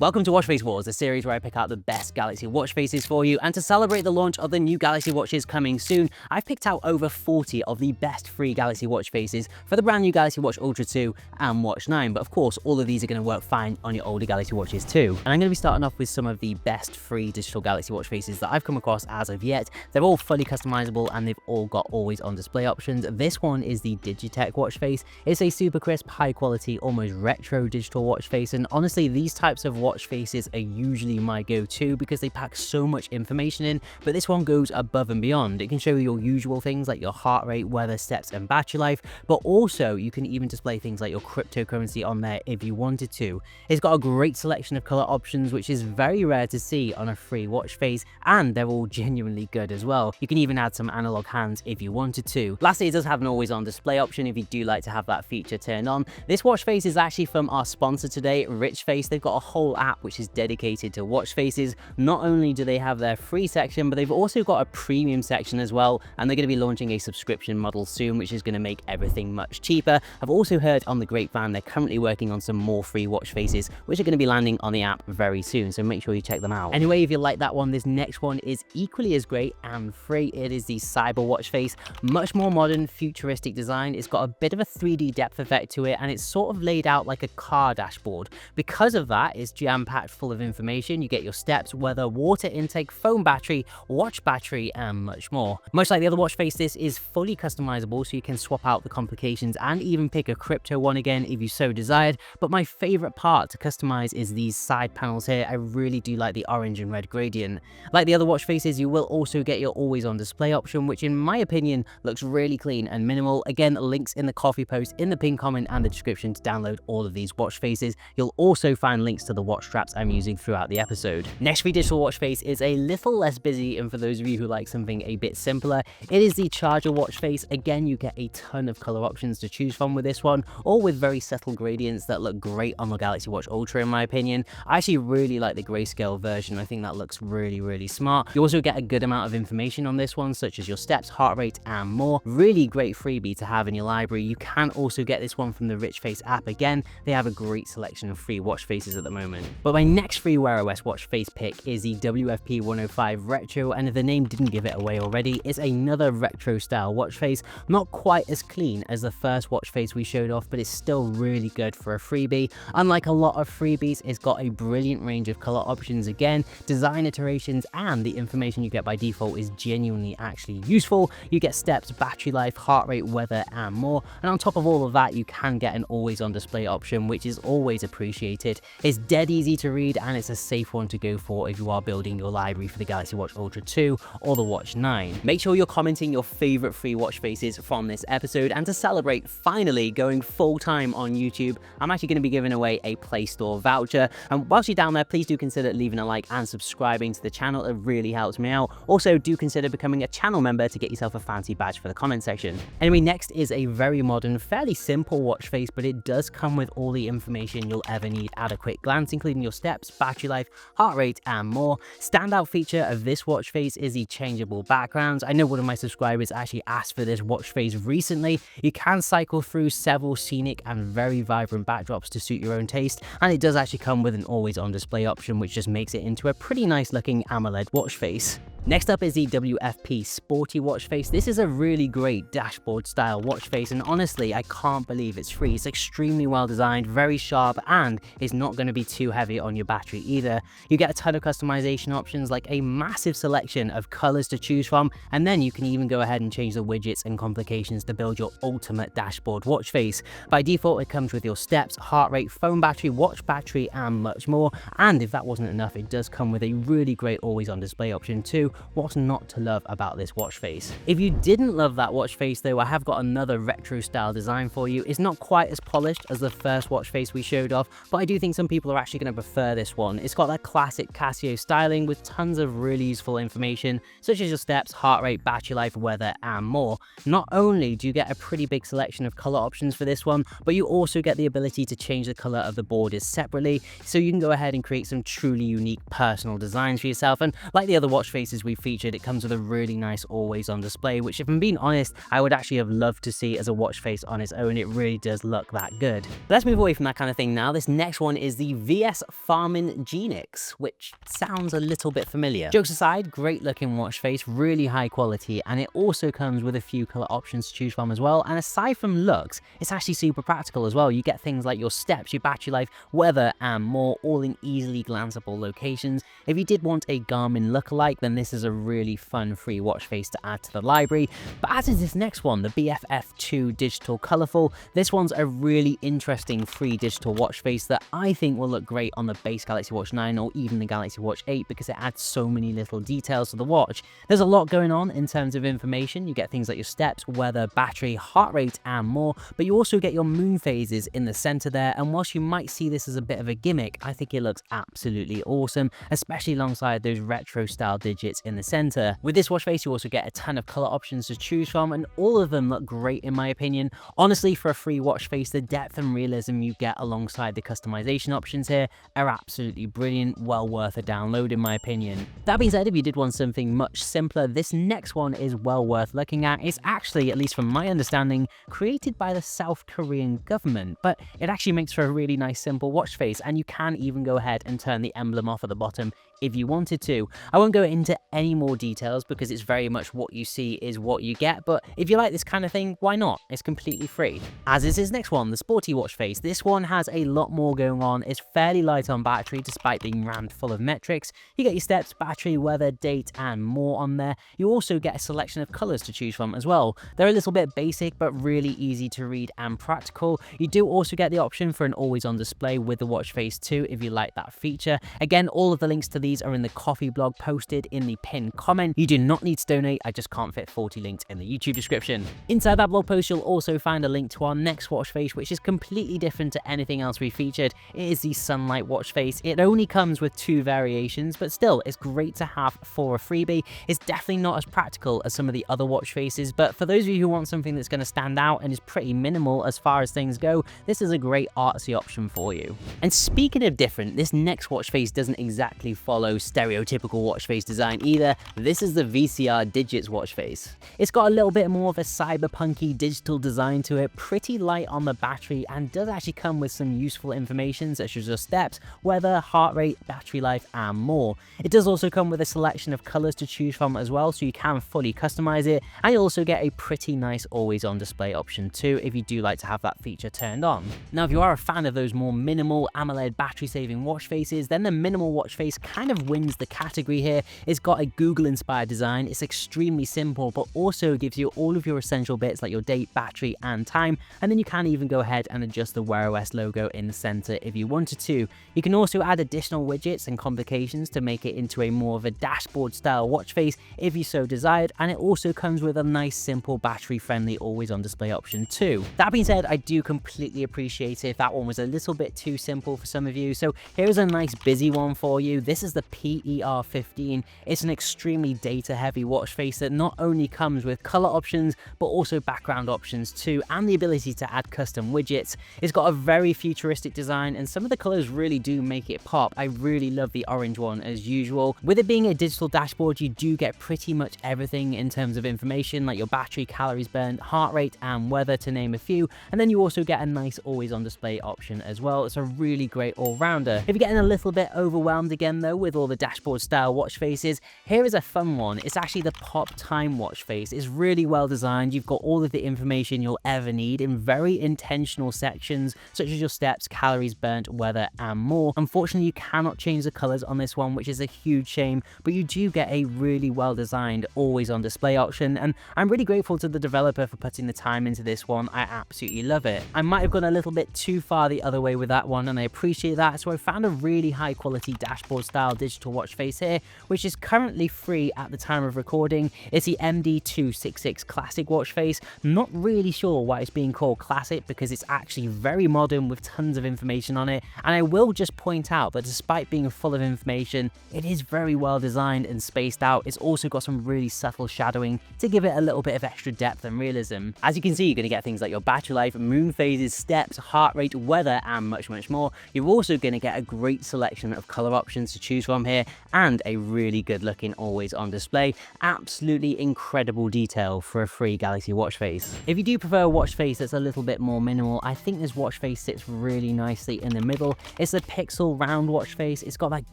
Welcome to Watch Face Wars, a series where I pick out the best Galaxy Watch faces for you, and to celebrate the launch of the new Galaxy Watches coming soon, I've picked out over 40 of the best free Galaxy Watch faces for the brand new Galaxy Watch Ultra 2 and Watch 9, but of course all of these are going to work fine on your older Galaxy Watches too. And I'm going to be starting off with some of the best free digital Galaxy Watch faces that I've come across as of yet. They're all fully customizable and they've all got always on display options. This one is the Digitech watch face. It's a super crisp, high quality, almost retro digital watch face, and honestly these types of watch faces are usually my go-to because they pack so much information in, but this one goes above and beyond. It can show your usual things like your heart rate, weather, steps and battery life, but also you can even display things like your cryptocurrency on there if you wanted to. It's got a great selection of color options, which is very rare to see on a free watch face, and they're all genuinely good as well. You can even add some analog hands if you wanted to. Lastly, it does have an always on display option if you do like to have that feature turned on. This watch face is actually from our sponsor today, Rich Face. They've got a whole app which is dedicated to watch faces. Not only do they have their free section, but they've also got a premium section as well, and they're going to be launching a subscription model soon, which is going to make everything much cheaper. I've also heard on the grapevine they're currently working on some more free watch faces, which are going to be landing on the app very soon, so make sure you check them out. Anyway, if you like that one, this next one is equally as great and free. It is the Cyber watch face. Much more modern, futuristic design. It's got a bit of a 3D depth effect to it, and it's sort of laid out like a car dashboard. Because of that, it's jam-packed full of information. You get your steps, weather, water intake, phone battery, watch battery, and much more. Much like the other watch face, this is fully customizable, so you can swap out the complications and even pick a crypto one again if you so desired. But my favorite part to customize is these side panels here. I really do like the orange and red gradient. Like the other watch faces, you will also get your always on display option, which in my opinion looks really clean and minimal. Again, links in the coffee post, in the pinned comment and the description to download all of these watch faces. You'll also find links to the watch straps I'm using throughout the episode. Next free digital watch face is a little less busy, and for those of you who like something a bit simpler, it is the Charger watch face. Again, you get a ton of color options to choose from with this one, all with very subtle gradients that look great on the Galaxy Watch Ultra in my opinion. I actually really like the grayscale version. I think that looks really smart. You also get a good amount of information on this one, such as your steps, heart rate and more. Really great freebie to have in your library. You can also get this one from the Rich Face app. Again, they have a great selection of free watch faces at the moment. But my next free Wear OS watch face pick is the WFP 105 Retro, and if the name didn't give it away already, it's another retro style watch face. Not quite as clean as the first watch face we showed off, but it's still really good for a freebie. Unlike a lot of freebies, it's got a brilliant range of color options again, design iterations, and the information you get by default is genuinely actually useful. You get steps, battery life, heart rate, weather, and more. And on top of all of that, you can get an always on display option, which is always appreciated. It's dead easy to read, and it's a safe one to go for if you are building your library for the Galaxy Watch Ultra 2 or the Watch 9. Make sure you're commenting your favorite free watch faces from this episode, and to celebrate finally going full time on YouTube, I'm actually going to be giving away a playstore voucher. And whilst you're down there, please do consider leaving a like and subscribing to the channel. It really helps me out. Also, do consider becoming a channel member to get yourself a fancy badge for the comment section. Anyway, next is a very modern, fairly simple watch face, but it does come with all the information you'll ever need at a quick glance, including your steps, battery life, heart rate, and more. Standout feature of this watch face is the changeable backgrounds. I know one of my subscribers actually asked for this watch face recently. You can cycle through several scenic and very vibrant backdrops to suit your own taste, and it does actually come with an always on display option, which just makes it into a pretty nice looking AMOLED watch face. Next up is the WFP Sporty watch face. This is a really great dashboard style watch face, and honestly I can't believe it's free. It's extremely well designed, very sharp, and is not going to be too heavy on your battery either. You get a ton of customization options, like a massive selection of colors to choose from, and then you can even go ahead and change the widgets and complications to build your ultimate dashboard watch face. By default, it comes with your steps, heart rate, phone battery, watch battery, and much more. And if that wasn't enough, it does come with a really great always on display option too. What's not to love about this watch face? If you didn't love that watch face though, I have got another retro style design for you. It's not quite as polished as the first watch face we showed off, but I do think some people are actually going to prefer this one. It's got that classic Casio styling with tons of really useful information, such as your steps, heart rate, battery life, weather, and more. Not only do you get a pretty big selection of color options for this one, but you also get the ability to change the color of the borders separately, so you can go ahead and create some truly unique personal designs for yourself. And like the other watch faces faces we've featured, it comes with a really nice always on display, which if I'm being honest, I would actually have loved to see as a watch face on its own. It really does look that good. But let's move away from that kind of thing now. This next one is the VS Farmin Genix, which sounds a little bit familiar. Jokes aside, great looking watch face, really high quality, and it also comes with a few color options to choose from as well. And aside from looks, it's actually super practical as well. You get things like your steps, your battery life, weather, and more, all in easily glanceable locations. If you did want a Garmin lookalike, then this is a really fun free watch face to add to the library. But as is this next one, the BFF2 Digital Colorful, this one's a really interesting free digital watch face that I think will look great on the base Galaxy Watch 9 or even the Galaxy Watch 8 because it adds so many little details to the watch. There's a lot going on in terms of information. You get things like your steps, weather, battery, heart rate, and more, but you also get your moon phases in the center there. And whilst you might see this as a bit of a gimmick, I think it looks absolutely awesome, especially alongside those retro style digits in the center. With this watch face, you also get a ton of color options to choose from, and all of them look great in my opinion. Honestly, for a free watch face, the depth and realism you get alongside the customization options here are absolutely brilliant, well worth a download in my opinion. That being said, if you did want something much simpler, this next one is well worth looking at. It's actually, at least from my understanding, created by the South Korean government, but it actually makes for a really nice simple watch face, and you can even go ahead and turn the emblem off at the bottom if you wanted to. I won't go into any more details because it's very much what you see is what you get, but if you like this kind of thing, why not? It's completely free. As is his next one, the Sporty Watch Face. This one has a lot more going on. It's fairly light on battery despite being rammed full of metrics. You get your steps, battery, weather, date, and more on there. You also get a selection of colors to choose from as well. They're a little bit basic, but really easy to read and practical. You do also get the option for an always on display with the watch face too, if you like that feature. Again, all of the links to these are in the coffee blog posted in the pinned comment. You do not need to donate, I just can't fit 40 links in the YouTube description. Inside that blog post, you'll also find a link to our next watch face, which is completely different to anything else we featured. It is the Sunlight watch face. It only comes with 2 variations, but still, it's great to have for a freebie. It's definitely not as practical as some of the other watch faces, but for those of you who want something that's going to stand out and is pretty minimal as far as things go, this is a great artsy option for you. And speaking of different, this next watch face doesn't exactly follow stereotypical watch face design either. This is the VCR Digits watch face. It's got a little bit more of a cyberpunky digital design to it, pretty light on the battery, and does actually come with some useful information such as your steps, weather, heart rate, battery life, and more. It does also come with a selection of colors to choose from as well, so you can fully customize it, and you also get a pretty nice always on display option too if you do like to have that feature turned on. Now, if you are a fan of those more minimal AMOLED battery saving watch faces, then the minimal watch face kind of wins the category here. It's got a Google inspired design. It's extremely simple, but also gives you all of your essential bits like your date, battery, and time, and then you can even go ahead and adjust the Wear OS logo in the center if you wanted to. You can also add additional widgets and complications to make it into a more of a dashboard style watch face if you so desired, and it also comes with a nice simple battery friendly always on display option too. That being said, I do completely appreciate if that one was a little bit too simple for some of you, so here's a nice busy one for you. This is the PER15. It's an extremely data heavy watch face that not only comes with color options but also background options too, and the ability to add custom widgets. It's got a very futuristic design and some of the colors really do make it pop. I really love the orange one as usual. With it being a digital dashboard, you do get pretty much everything in terms of information like your battery, calories burned, heart rate, and weather, to name a few, and then you also get a nice always on display option as well. It's a really great all-rounder. If you're getting a little bit overwhelmed again though with all the dashboard style watch faces, here is a fun one. It's actually the Pop Time watch face. It's really well designed. You've got all of the information you'll ever need in very intentional sections such as your steps, calories burnt, weather, and more. Unfortunately, you cannot change the colors on this one, which is a huge shame, but you do get a really well designed always on display option, and I'm really grateful to the developer for putting the time into this one. I absolutely love it. I might have gone a little bit too far the other way with that one, and I appreciate that, so I found a really high quality dashboard style digital watch face here, which is currently free at the time of recording. It's the MD266 Classic watch face. Not really sure why it's being called Classic because it's actually very modern with tons of information on it, and I will just point out that despite being full of information, it is very well designed and spaced out. It's also got some really subtle shadowing to give it a little bit of extra depth and realism. As you can see, you're going to get things like your battery life, moon phases, steps, heart rate, weather, and much more. You're also going to get a great selection of color options to choose from here and a really good looking always on display. Absolutely incredible detail for a free Galaxy Watch face. If you do prefer a watch face that's a little bit more minimal, I think this watch face sits really nicely in the middle. It's a pixel round watch face. It's got that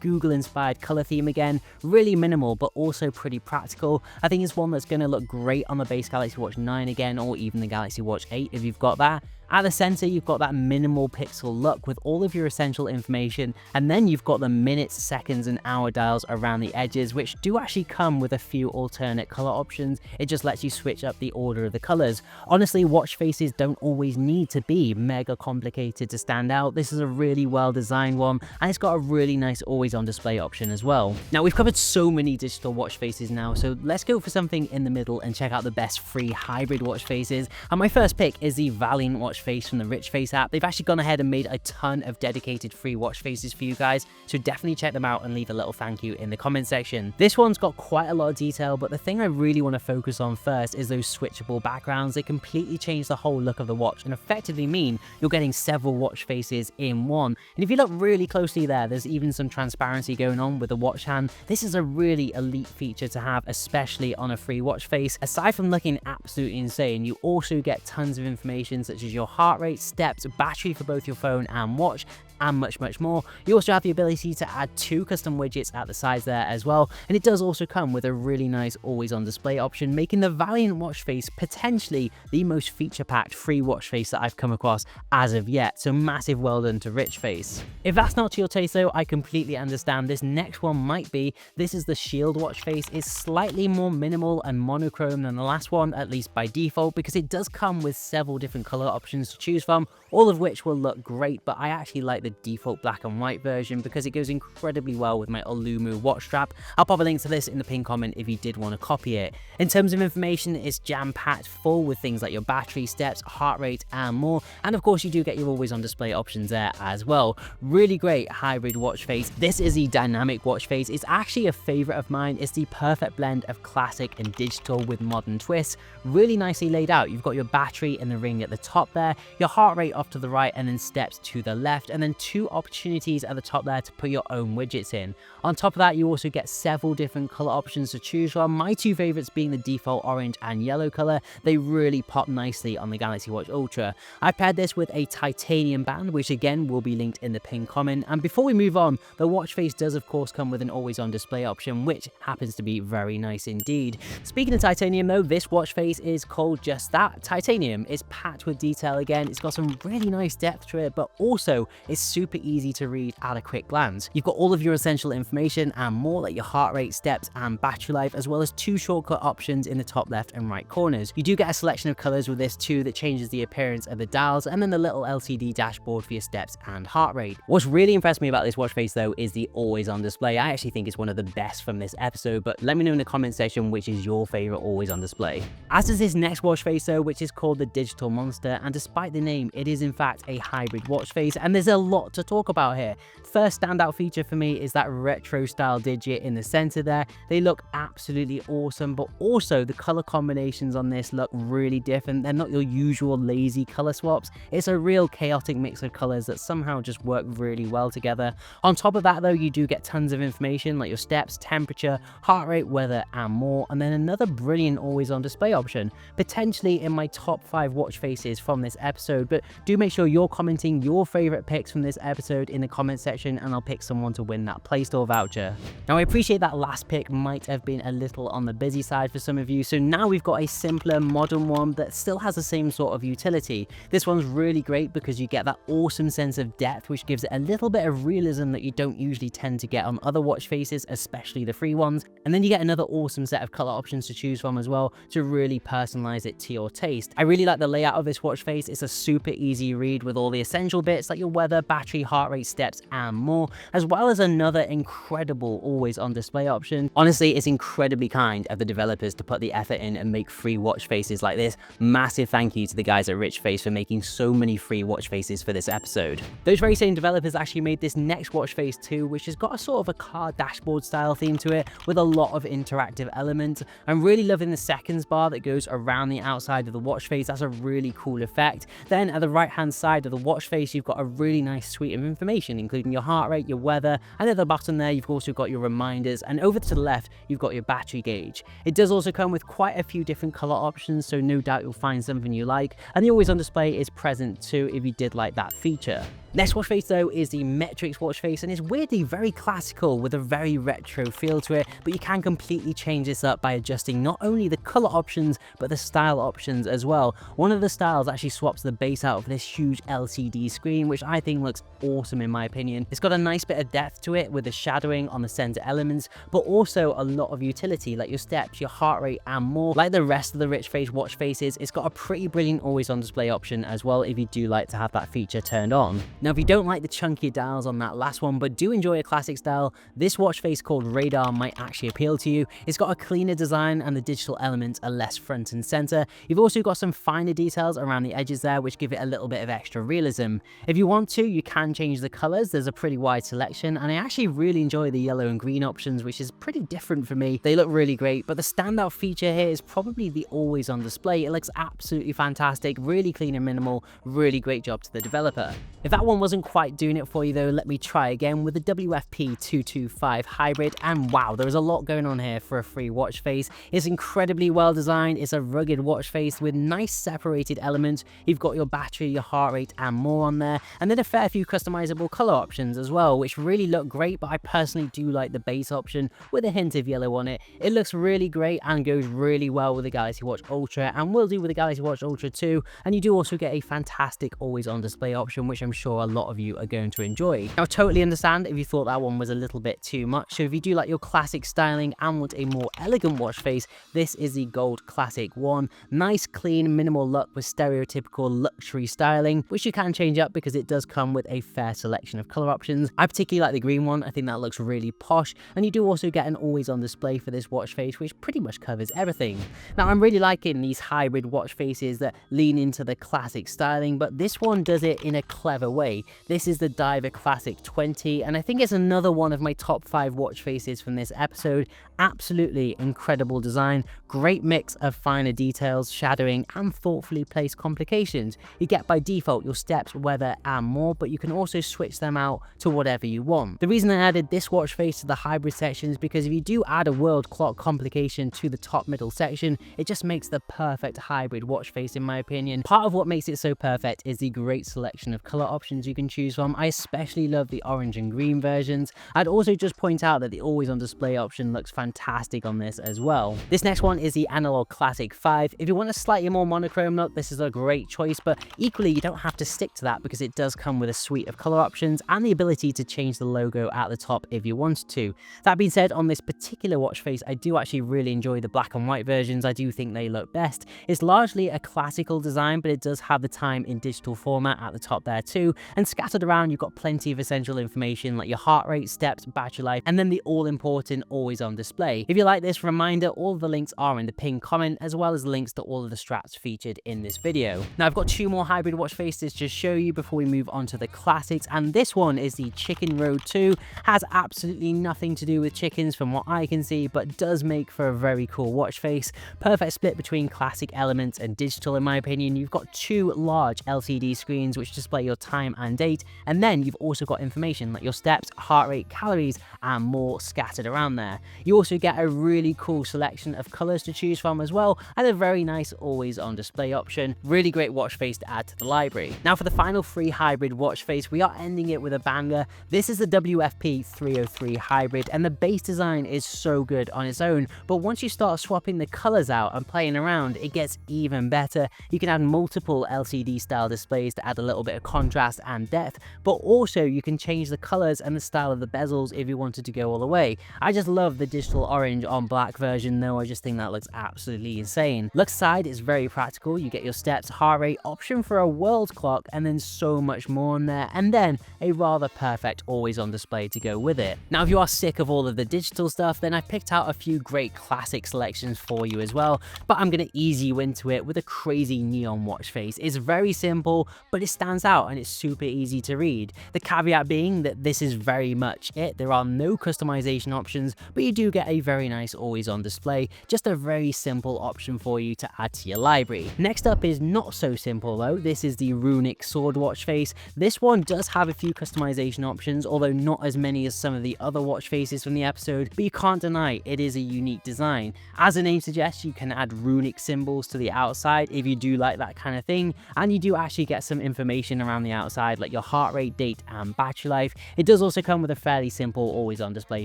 Google inspired color theme again, really minimal but also pretty practical. I think it's one that's going to look great on the base Galaxy Watch 9 again, or even the Galaxy Watch 8 if you've got that. At the center, you've got that minimal pixel look with all of your essential information, and then you've got the minutes, seconds, and hour dials around the edges, which do actually come with a few alternate color options. It just lets you switch up the order of the colors. Honestly, watch faces don't always need to be mega complicated to stand out. This is a really well designed one, and it's got a really nice always on display option as well. Now, we've covered so many digital watch faces now, so let's go for something in the middle and check out the best free hybrid watch faces. And my first pick is the Valiant watch face from the Rich Face app. They've actually gone ahead and made a ton of dedicated free watch faces for you guys, so definitely check them out and leave a little thank you in the comment section. This one's got quite a lot of detail, but the thing I really want to focus on first is those switchable backgrounds. They completely change the whole look of the watch and effectively mean you're getting several watch faces in one. And if you look really closely there's even some transparency going on with the watch hand. This is a really elite feature to have, especially on a free watch face. Aside from looking absolutely insane, you also get tons of information such as your heart rate, steps, battery for both your phone and watch, and much more. You also have the ability to add 2 custom widgets at the sides there as well, and it does also come with a really nice always on display option, making the Valiant watch face potentially the most feature packed free watch face that I've come across as of yet, so massive well done to Rich Face. If that's not to your taste though, I completely understand. This next one might be. This is the Shield watch face. It's slightly more minimal and monochrome than the last one, at least by default, because it does come with several different color options to choose from, all of which will look great, but I actually like the default black and white version because it goes incredibly well with my Olumu watch strap. I'll pop a link to this in the pinned comment if you did want to copy it. In terms of information, it's jam-packed full with things like your battery, steps, heart rate, and more. And of course, you do get your always on display options there as well. Really great hybrid watch face. This is the dynamic watch face. It's actually a favorite of mine. It's the perfect blend of classic and digital with modern twists. Really nicely laid out. You've got your battery in the ring at the top there, your heart rate off to the right, and then steps to the left, and then 2 opportunities at the top there to put your own widgets in. On top of that, you also get several different color options to choose from. My 2 favorites being the default orange and yellow color. They really pop nicely on the Galaxy Watch Ultra. I paired this with a titanium band, which again will be linked in the pinned comment. And before we move on, the watch face does of course come with an always on display option, which happens to be very nice indeed. Speaking of titanium though, this watch face is called just that, titanium. It's packed with detail again. It's got some really nice depth to it, but also it's super easy to read at a quick glance. You've got all of your essential information and more, like your heart rate, steps, and battery life, as well as 2 shortcut options in the top left and right corners. You do get a selection of colors with this too that changes the appearance of the dials, and then the little LCD dashboard for your steps and heart rate. What's really impressed me about this watch face though is the always on display. I actually think it's one of the best from this episode, but let me know in the comment section which is your favorite always on display. As does this next watch face though, which is called the Digital Monster, and despite the name, it is in fact a hybrid watch face, and there's a lot to talk about here. First standout feature for me is that retro style digit in the center there. They look absolutely awesome, but also the color combinations on this look really different. They're not your usual lazy color swaps. It's a real chaotic mix of colors that somehow just work really well together. On top of that though, you do get tons of information like your steps, temperature, heart rate, weather, and more, and then another brilliant always on display option, potentially in my top 5 watch faces from this episode. But do make sure you're commenting your favorite picks from this episode in the comment section, and I'll pick someone to win that playstore voucher. Now I appreciate that last pick might have been a little on the busy side for some of you, so now we've got a simpler modern one that still has the same sort of utility. This one's really great because you get that awesome sense of depth, which gives it a little bit of realism that you don't usually tend to get on other watch faces, especially the free ones. And then you get another awesome set of color options to choose from as well to really personalize it to your taste. I really like the layout of this watch face. It's a super easy read with all the essential bits like your weather, battery, heart rate, steps, and more, as well as another incredible always on display option. Honestly, it's incredibly kind of the developers to put the effort in and make free watch faces like this. Massive thank you to the guys at Rich Face for making so many free watch faces for this episode. Those very same developers actually made this next watch face too, which has got a sort of a car dashboard style theme to it with a lot of interactive elements. I'm really loving the seconds bar that goes around the outside of the watch face. That's a really cool effect. Then at the right right hand side of the watch face, you've got a really nice suite of information, including your heart rate, your weather, and at the bottom there, you've also got your reminders, and over to the left, you've got your battery gauge. It does also come with quite a few different color options, so no doubt you'll find something you like, and the always on display is present too if you did like that feature. Next watch face though is the Metrics watch face, and it's weirdly very classical with a very retro feel to it, but you can completely change this up by adjusting not only the color options but the style options as well. One of the styles actually swaps the base out of this huge LCD screen, which I think looks awesome in my opinion. It's got a nice bit of depth to it with the shadowing on the center elements, but also a lot of utility like your steps, your heart rate, and more. Like the rest of the rich face watch faces, it's got a pretty brilliant always on display option as well if you do like to have that feature turned on. Now, if you don't like the chunkier dials on that last one, but do enjoy a classic style, this watch face called Radar might actually appeal to you. It's got a cleaner design and the digital elements are less front and center. You've also got some finer details around the edges there, which give it a little bit of extra realism. If you want to, you can change the colors. There's a pretty wide selection, and I actually really enjoy the yellow and green options, which is pretty different for me. They look really great, but the standout feature here is probably the always on display. It looks absolutely fantastic, really clean and minimal, really great job to the developer. If that one wasn't quite doing it for you though, let me try again with the WFP225 Hybrid, and wow, there is a lot going on here for a free watch face. It's incredibly well designed. It's a rugged watch face with nice separated elements. You've got your battery, your heart rate, and more on there, and then a fair few customizable color options as well, which really look great, but I personally do like the base option with a hint of yellow on it. It looks really great and goes really well with the Galaxy Watch Ultra, and will do with the Galaxy Watch Ultra 2, and you do also get a fantastic always on display option, which I'm sure a lot of you are going to enjoy. Now, I totally understand if you thought that one was a little bit too much, so if you do like your classic styling and want a more elegant watch face, this is the Gold Classic one. Nice, clean, minimal look with stereotypical luxury styling, which you can change up because it does come with a fair selection of color options. I particularly like the green one. I think that looks really posh, and you do also get an always on display for this watch face, which pretty much covers everything. Now, I'm really liking these hybrid watch faces that lean into the classic styling, but this one does it in a clever way. This is the Diver Classic 20, and I think it's another one of my top 5 watch faces from this episode. Absolutely incredible design, great mix of finer details, shadowing, and thoughtfully placed complications. You get by default your steps, weather, and more, but you can also switch them out to whatever you want. The reason I added this watch face to the hybrid section is because if you do add a world clock complication to the top middle section, it just makes the perfect hybrid watch face in my opinion. Part of what makes it so perfect is the great selection of color options you can choose from. I especially love the orange and green versions. I'd also just point out that the always on display option looks fantastic on this as well. This next one is the Analogue Classic 5. If you want a slightly more monochrome look, this is a great choice, but equally you don't have to stick to that because it does come with a suite of color options and the ability to change the logo at the top if you wanted to. That being said, on this particular watch face, I do actually really enjoy the black and white versions. I do think they look best. It's largely a classical design, but it does have the time in digital format at the top there too, and scattered around you've got plenty of essential information like your heart rate, steps, battery life, and then the all-important always on display. If you like this, reminder, all of the links are in the pinned comment, as well as links to all of the straps featured in this video. Now, I've got 2 more hybrid watch faces to show you before we move on to the classics, and this one is the Chicken Road 2. Has absolutely nothing to do with chickens from what I can see, but does make for a very cool watch face. Perfect split between classic elements and digital in my opinion. You've got 2 large LCD screens which display your time and date, and then you've also got information like your steps, heart rate, calories, and more scattered around there. You also get a really cool selection of colors to choose from as well, and a very nice always on display option. Really great watch face to add to the library. Now, for the final free hybrid watch face, we are ending it with a banger. This is the WFP 303 Hybrid, and the base design is so good on its own, but once you start swapping the colors out and playing around, it gets even better. You can add multiple LCD style displays to add a little bit of contrast and depth, but also you can change the colors and the style of the bezels if you wanted to go all the way. I just love the digital orange on black version though. I just think that looks absolutely insane. Look side is very practical. You get your steps, heart rate, option for a world clock, and then so much more on there, and then a rather perfect always on display to go with it. Now, if you are sick of all of the digital stuff, then I picked out a few great classic selections for you as well, but I'm going to ease you into it with a crazy neon watch face. It's very simple, but it stands out and it's super super easy to read. The caveat being that this is very much it. There are no customization options, but you do get a very nice always on display, just a very simple option for you to add to your library. Next up is not so simple though. This is the runic sword watch face. This one does have a few customization options, although not as many as some of the other watch faces from the episode, but you can't deny it is a unique design. As the name suggests, you can add runic symbols to the outside if you do like that kind of thing, and you do actually get some information around the outside like your heart rate, date and battery life. It does also come with a fairly simple always on display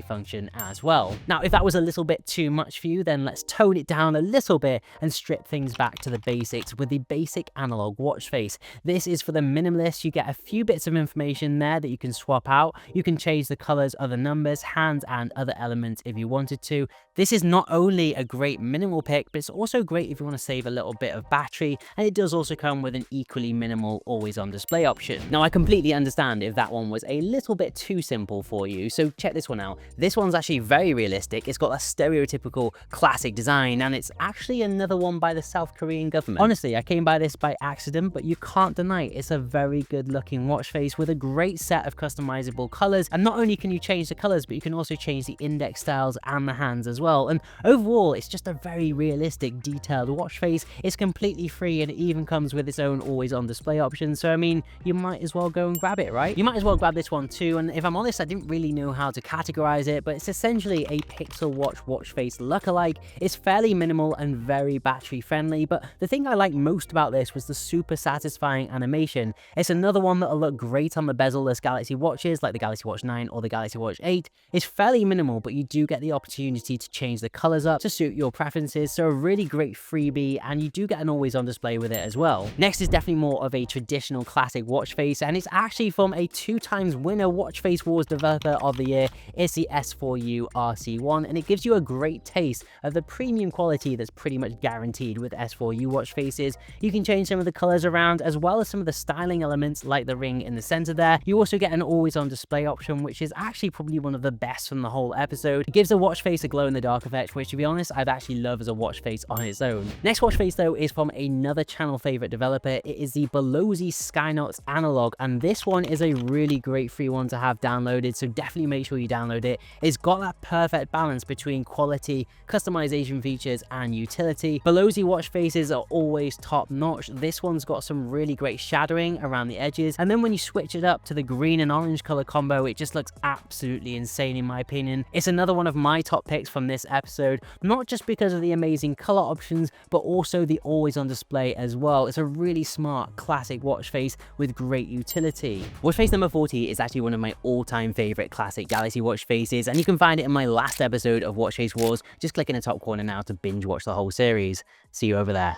function as well. Now if that was a little bit too much for you, then let's tone it down a little bit and strip things back to the basics with the basic analog watch face. This is for the minimalist. You get a few bits of information there that you can swap out. You can change the colors of the numbers, hands and other elements if you wanted to. This is not only a great minimal pick, but it's also great if you want to save a little bit of battery, and it does also come with an equally minimal always on display option. Now I completely understand if that one was a little bit too simple for you, so check this one out. This one's actually very realistic. It's got a stereotypical classic design, and it's actually another one by the South Korean government. Honestly, I came by this by accident, but you can't deny it's a very good looking watch face with a great set of customizable colors, and not only can you change the colors, but you can also change the index styles and the hands as well. And overall, it's just a very realistic, detailed watch face. It's completely free, and it even comes with its own always on display option, so I mean, you might as well go and grab it, right? You might as well grab this one too, and if I'm honest, I didn't really know how to categorize it, but it's essentially a Pixel watch face lookalike. It's fairly minimal and very battery friendly, but the thing I liked most about this was the super satisfying animation. It's another one that'll look great on the bezel-less Galaxy watches like the Galaxy Watch 9 or the Galaxy Watch 8. It's fairly minimal, but you do get the opportunity to change the colors up to suit your preferences, so a really great freebie, and you do get an always on display with it as well. Next is definitely more of a traditional classic watch face, and it's actually from a 2-times winner Watch Face Wars Developer of the Year. It's the S4U RC1, and it gives you a great taste of the premium quality that's pretty much guaranteed with S4U watch faces. You can change some of the colors around, as well as some of the styling elements like the ring in the center there. You also get an always on display option, which is actually probably one of the best from the whole episode. It gives the watch face a glow in the dark effect, which to be honest, I'd actually love as a watch face on its own. Next watch face though is from another channel favorite developer. It is the Belozy Skynox Analogue, and this one is a really great free one to have downloaded, so definitely make sure you download it. It's got that perfect balance between quality, customization features and utility. Belozy watch faces are always top notch. This one's got some really great shadowing around the edges, and then when you switch it up to the green and orange color combo, it just looks absolutely insane in my opinion. It's another one of my top picks from this episode, not just because of the amazing color options, but also the always on display as well. It's a really smart classic watch face with great utility. Watch face number 40 is actually one of my all-time favorite classic Galaxy watch faces, and you can find it in my last episode of Watch Face Wars. Just click in the top corner now to binge watch the whole series. See you over there.